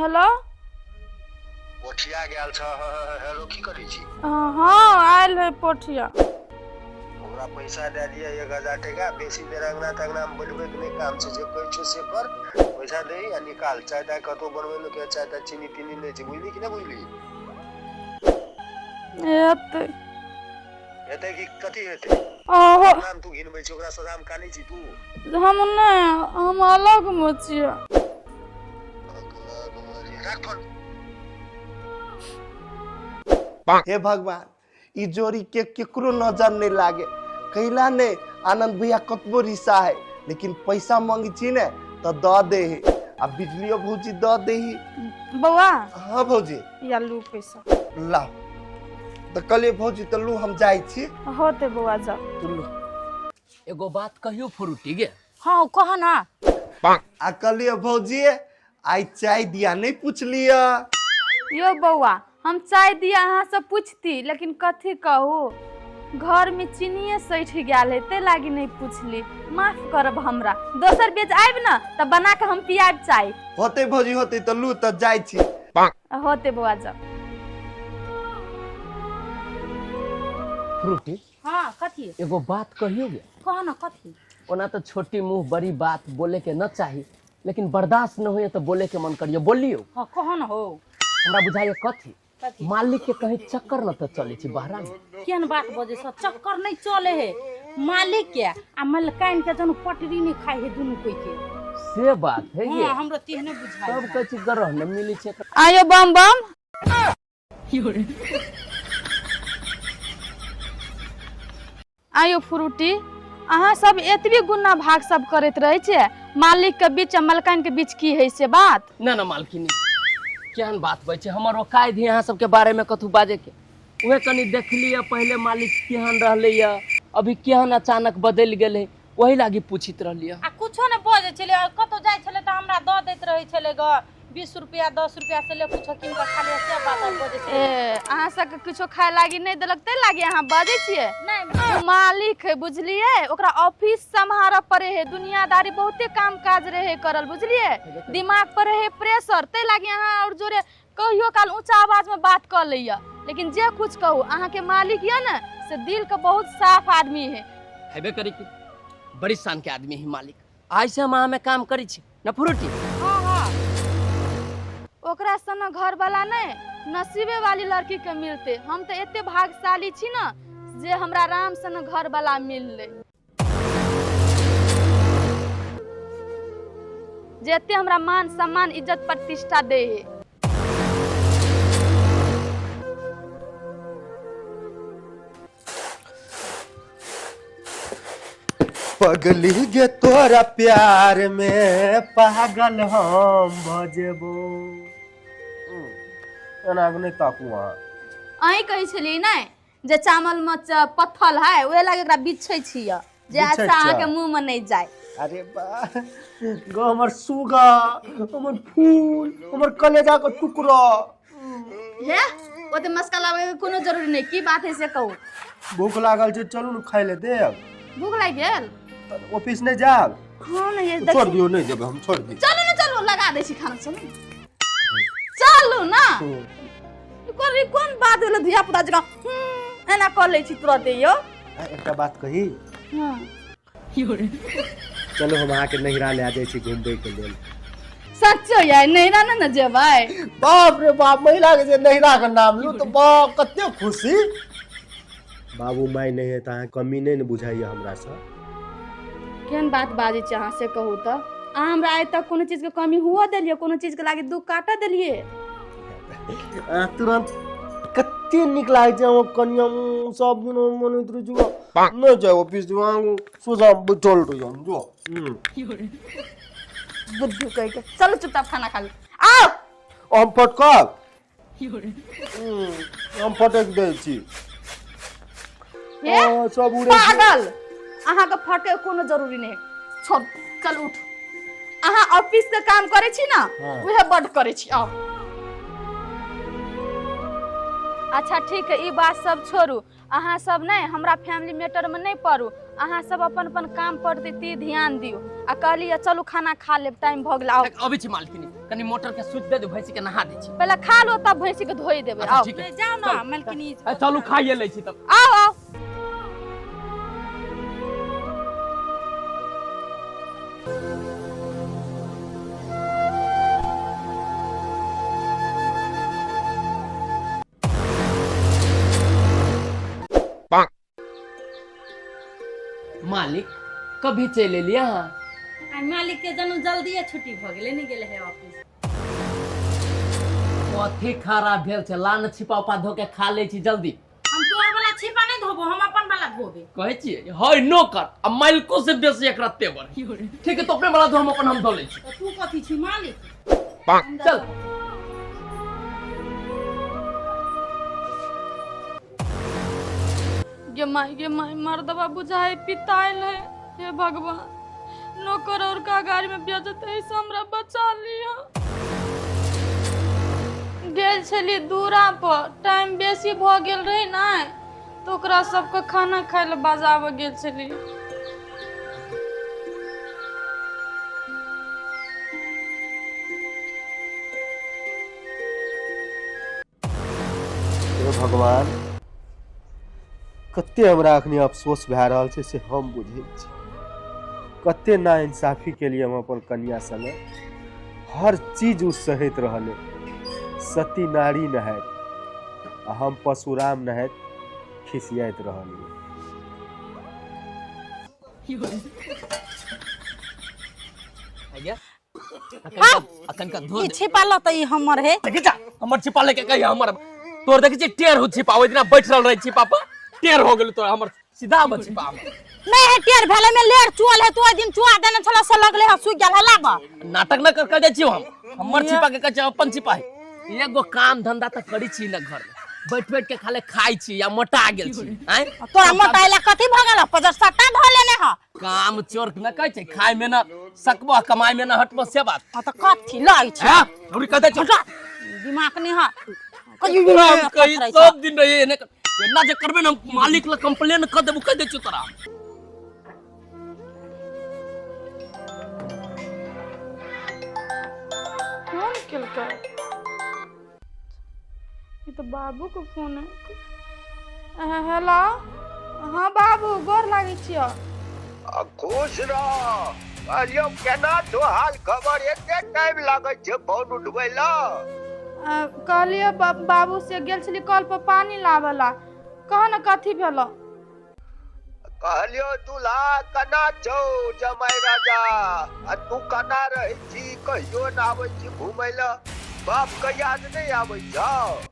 Hello Pothia गेल छ hello की करै छी हाँ आयल है पोठिया हमरा पैसा दे दिया 1000 टका बेसी बेर अंगना तंगना में बोलबे के नहीं काम छै जे कहै छौ से कर पैसा दे आ निकाल चाय ताय कतो बनबै ल के चाय ताय चीनी तीनी ले छै बुझली कि नहीं बुझली एते की कथी हेतै ओहो नाम तू घिनबै छै ओकरा सदाम कानै छी तू हम नहीं हम अलग में छियै राख फोन हे भगवान ई जोड़ी के केकरो नजर नहीं लागे कैला ने आनंद भैया कतबो रिसा है लेकिन पैसा मांगी छी ने तो द दे है आ बिजलियो भौजी द दे है बउआ हाँ भौजी या लू पैसा ला तो कले भौजी तो लू हम जाई छी होते बउआ जा तू लू एगो बात कहियो फ्रूटी गे हाँ कह ना आ कलिए भौजी आई चाय दिया नहीं पूछ लिया यो बउआ हम चाय दिया अहाँ से पूछती लेकिन कथी कहू घर में चीनिये सैठ गेल है ते लागी नहीं पूछली माफ करब हमरा दोसर बेच आइब ना तब बना के हम पियाब चाय होते भौजी होते तो लू तो जाई छी होते बउआ जा फ्रूटी हाँ कथी एगो बात कहियो गे कह ना कथी ओना तो छोटी मुंह बड़ी बात बोले के न चाही लेकिन बर्दाश्त न होए तो बोले के मन करियो बोलियो हाँ कह ना हो हमरा बुझाइए कथी मालिक के कहीं चक्कर न तो चले छी बहरा में केहन बात बजे सब चक्कर नहीं चले है मालिक के आ मलकाइन के जन पटरी नहीं खाई है दुनु कोई के से बात है ये हां हमरा तीहने बुझाई सब कछ गरह न मिली छे आयो बम बम आयो फ्रूटी अहाँ सब एतबे गुन्ना भाग सब करत रहे छे मालिक के बीच मलकाइन के बीच की है से बात ना ना मालकिनी केहन बात बचे हमर औकात है यहाँ सबके बारे में कथू बाजे के उहे कनी देख लिया पहले मालिक केहन रहले या अभी केहन अचानक बदल गेले वही लागी पूछित रहलिया आ कुछो ने बजे छले कतो जाय छले त हमरा द दैत रहे छले ग 20 रुपया 10 रुपया से ले कुछो किन के खाली से बात बजे छले ए अहाँ सब कुछो खाए लागी नहीं देलक ते लागी अहाँ बाजे छिए नहीं मालिक है बुझलिए ओकरा ऑफिस संभारा पड़े है दुनियादारी बहुते काम काज रहे करल बुझलिए दिमाग पर रहे प्रेशर ते लागी अहाँ और जोरे कहियो काल ऊंचा आवाज में बात कर लैया लेकिन जे कुछ कहू अहाँ के मालिक या ना से दिल के बहुत साफ आदमी है हेबे करी की बड़ी शान के आदमी है मालिक आज से हम में काम करी छी न फ्रूटी हां हां ओकरा सना घर वाला नहीं नसीबे वाली लड़की के मिलते हम तो एते भाग्यशाली छी ना जे हमरा राम सना घर वाला मिलले जेते हमरा मान सम्मान इज्जत प्रतिष्ठा दे है पगली गे तोरा प्यार में पागल हम भजेबो एना नहीं ताकू अहीं कहै छली नहीं जे चावल में पत्थल है ओए लागे एकरा बिछै छिया जे अच्छा अहाँ के मुंह में नहीं जाय अरे बा गो हमर सुगा हमर फूल हमर कलेजा का टुकड़ा हे ओते मस्का लागे के कोनो जरूरी नहीं की बात है से कहू भूख लागल छै चलू न खाइ ले देब भूख लाग गेल ऑफिस नहीं जाब हां नहीं छोड़ दियो नहीं देब हम छोड़ दी चलो ना चलो लगा दे छी खाना चलो चलो ना कौन बात होला धिया पुता जगह एना कर ले छी तुरंत यो एकटा बात कही हां चलो हम आके नहिरा ले आ जाय छी घूमबे के लेल सच्चो यार नहिरा ना जेबै बाप रे बाप महिला के जे नहिरा के नाम लू तो बा कते खुशी बाबू माय नहीं है त कमी नहीं न बुझाइए हमरा से केहन बात बाजे छी अहाँ से कहू त अहाँ हमरा आइ तक कोनो चीज के कमी हुआ देलिए कोनो चीज के लागे दुख काटा देलिए तुरंत कते निक लागे छै हम कन्या सब दिन मन इधर जुआ न जाय ऑफिस दिवांग सोजा बैठल रह जो बुद्धू कह के चलो चुपचाप खाना खा ले आओ हम फटक हम फटक दे छी हे सब उड़े पागल अहाँ के फटे कोनो जरूरी नहीं छोड़ चल उठ अहाँ ऑफिस के काम करे छी ना उहे बड करे छी आओ अच्छा ठीक है ई बात सब छोड़ू अहाँ सब नहीं हमरा फैमिली मैटर में नहीं पड़ू। अहाँ सब अपन अपन काम पर ध्यान दियो। आ कहलिए चलू खाना खा लेब, टाइम भ गेल। आओ अभी छी मालकिनी, कनी मोटर के स्विच दे दे, भैंसी के नहा दे छी। पहले खा लो तब भैंसी के धोई देबे। आओ ठीक है जाओ ना मालकिनी। चलू खाइए ले छी तब। आओ आओ। मालिक कभी चले लिया? मालिक के जनू जल्दी छुट्टी भ गेले, नहीं गेले है ऑफिस। कथी खराब भेल छै? लान छिपा उपा धो के खा ले छी जल्दी। हम तोहर वाला छिपा नहीं धोबो, हम अपन वाला धोबे। कहै छी हय नौकर आ मालिको से बेसी एकरा तेवर। ठीक है तो अपने वाला धो, हम अपन हम धो ले छी। तू कथी छी मालिक? चल गे माई मर्दवा बुझाए पिताइल है। हे भगवान, नौकर और का गाड़ी में बेचत है, से हमरा बचा लिया। गेल छली दूरा पर, टाइम बेसी भ गेल रही ना, तो ओकरा सबके खाना खाए ले बाजावे गेल छली। हे भगवान, कते हमरा अखनी अफसोस भए रहल छै से हम बुझै छी। कते ना इंसाफी के लिए हम अपन कन्या संगे हर चीज उस सहैत रहले। सती नारी नहैत आ हम परशुराम नहैत खिसियाइत रहलिए। अखन का धो ई दे। छिपा ल त ई हमर है। देखि जा हमर छिपा लेके कही हमर तोर देखि छी टेर हो छिपा, ओइ दिना बैठ रहल रही छिपा पर टेर हो गेल तो हमर सीधा में छिपा हमर। नहीं है टेर भेले में लेर चुअल है, तो दिन चुआ देने छला से लगले है सुइ गेल हला बा। नाटक न कर दे छी हम। हमर छिपा के कह अपन छिपा है। एगो काम धंधा त करी छी न घर में, बैठ बैठ के खाले खाई छी या मोटा गेल छी। हैं तोरा मोटाइला कथी भ गेल? पजर सट्टा ध लेने ह। काम चोर न कहै छै, खाय में न सकबो, कमाई में न हटबो, से बात। त कथी लै छै? हां हमरी कह दे छ दिमाग नहीं है। कहीं सब दिन रही एने एना जे करबे न मालिक ल कंप्लेन कर देबो, कह दे छ तोरा। फोन केलकै? ये तो बाबू के फोन है। हेलो, हाँ बाबू, गोर लागे छियो। खुश रह। अरियो केना तो हाल खबर? एते टाइम लागै छै फोन उठबै ला? कहलिए बाबू से गेल छली कल पर पानी लावला। कह न कथी भेलो? कहलियो दूल्हा कना छौ जमाई राजा? आ तू कना रहै छी? कहियो न आबै छी घुमै ला? बाप के याद नहीं आबै छौ?